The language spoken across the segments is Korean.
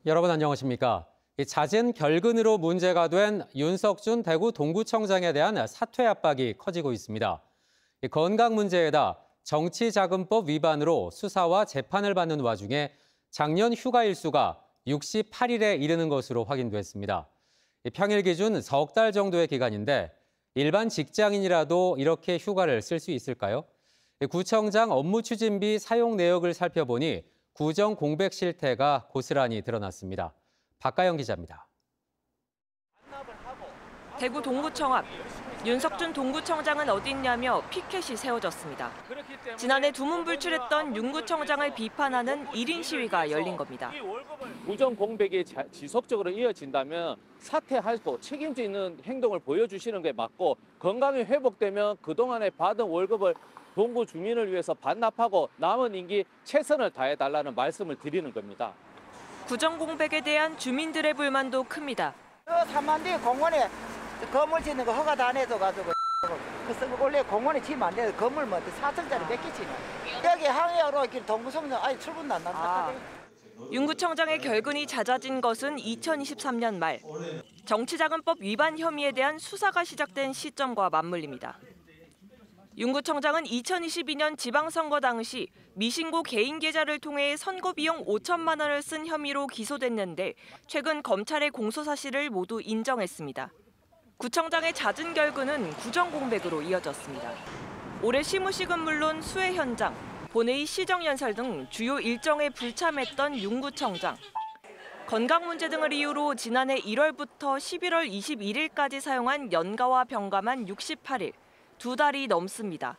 여러분 안녕하십니까? 잦은 결근으로 문제가 된 윤석준 대구 동구청장에 대한 사퇴 압박이 커지고 있습니다. 건강 문제에다 정치자금법 위반으로 수사와 재판을 받는 와중에 작년 휴가 일수가 68일에 이르는 것으로 확인됐습니다. 평일 기준 석 달 정도의 기간인데 일반 직장인이라도 이렇게 휴가를 쓸 수 있을까요? 구청장 업무 추진비 사용 내역을 살펴보니 구정 공백 실태가 고스란히 드러났습니다. 박가영 기자입니다. 대구 동구청 앞, 윤석준 동구청장은 어디 있냐며 피켓이 세워졌습니다. 지난해 두문불출했던 윤 구청장을 비판하는 1인 시위가 열린 겁니다. 구정 공백이 지속적으로 이어진다면 사퇴하고 책임져 있는 행동을 보여주시는 게 맞고, 건강이 회복되면 그동안에 받은 월급을 동구 주민을 위해서 반납하고 남은 임기 최선을 다해달라는 말씀을 드리는 겁니다. 구정 공백에 대한 주민들의 불만도 큽니다. 삼만대 공원에 건물 짓는 거 허가 다 안 해줘가지고 원래 공원에 지면 안 돼. 건물 뭐 4층짜리 몇 개 지냐. 여기 항해하러 이렇게 동구청장 아예 출근도 안 난다. 윤 구청장의 결근이 잦아진 것은 2023년 말. 정치자금법 위반 혐의에 대한 수사가 시작된 시점과 맞물립니다. 윤 구청장은 2022년 지방선거 당시 미신고 개인 계좌를 통해 선거 비용 5천만 원을 쓴 혐의로 기소됐는데 최근 검찰의 공소 사실을 모두 인정했습니다. 구청장의 잦은 결근은 구정 공백으로 이어졌습니다. 올해 시무식은 물론 수해 현장, 본회의 시정연설 등 주요 일정에 불참했던 윤 구청장. 건강 문제 등을 이유로 지난해 1월부터 11월 21일까지 사용한 연가와 병가만 68일. 2달이 넘습니다.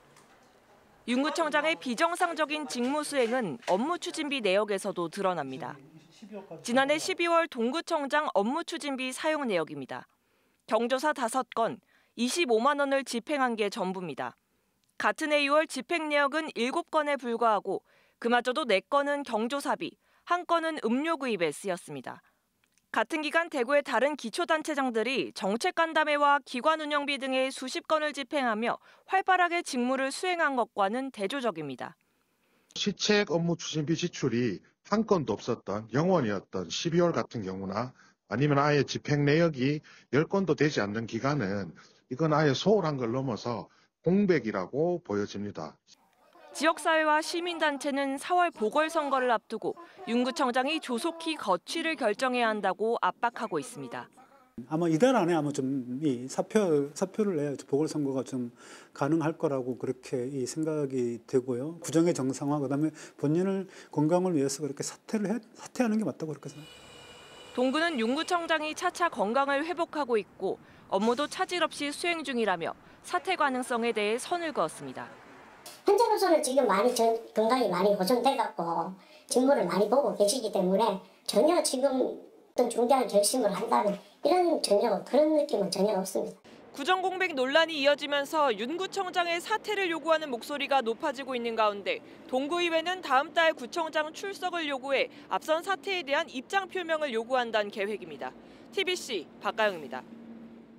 윤 구청장의 비정상적인 직무 수행은 업무 추진비 내역에서도 드러납니다. 지난해 12월 동구청장 업무 추진비 사용 내역입니다. 경조사 5건, 25만 원을 집행한 게 전부입니다. 같은 해 6월 집행 내역은 7건에 불과하고 그마저도 4건은 경조사비, 1건은 음료 구입에 쓰였습니다. 같은 기간 대구의 다른 기초단체장들이 정책 간담회와 기관 운영비 등의 수십 건을 집행하며 활발하게 직무를 수행한 것과는 대조적입니다. 시책 업무 추진비 지출이 한 건도 없었던 영원이었던 12월 같은 경우나 아니면 아예 집행 내역이 10건도 되지 않는 기간은 이건 아예 소홀한 걸 넘어서 공백이라고 보여집니다. 지역사회와 시민단체는 4월 보궐선거를 앞두고 윤 구청장이 조속히 거취를 결정해야 한다고 압박하고 있습니다. 아마 이달 안에 아마 좀 이 사표를 내야 보궐선거가 좀 가능할 거라고 그렇게 이 생각이 되고요. 구정의 정상화, 그다음에 본인을 건강을 위해서 그렇게 사퇴하는 게 맞다고 그렇게 생각합니다. 동구는 윤 구청장이 차차 건강을 회복하고 있고 업무도 차질 없이 수행 중이라며 사퇴 가능성에 대해 선을 그었습니다. 현재로서는 지금 건강이 많이 보존돼갖고 직무를 많이 보고 계시기 때문에 전혀 지금 어떤 중대한 결심을 한다는 그런 느낌은 전혀 없습니다. 구정 공백 논란이 이어지면서 윤 구청장의 사퇴를 요구하는 목소리가 높아지고 있는 가운데 동구의회는 다음 달 구청장 출석을 요구해 앞선 사퇴에 대한 입장 표명을 요구한다는 계획입니다. TBC 박가영입니다.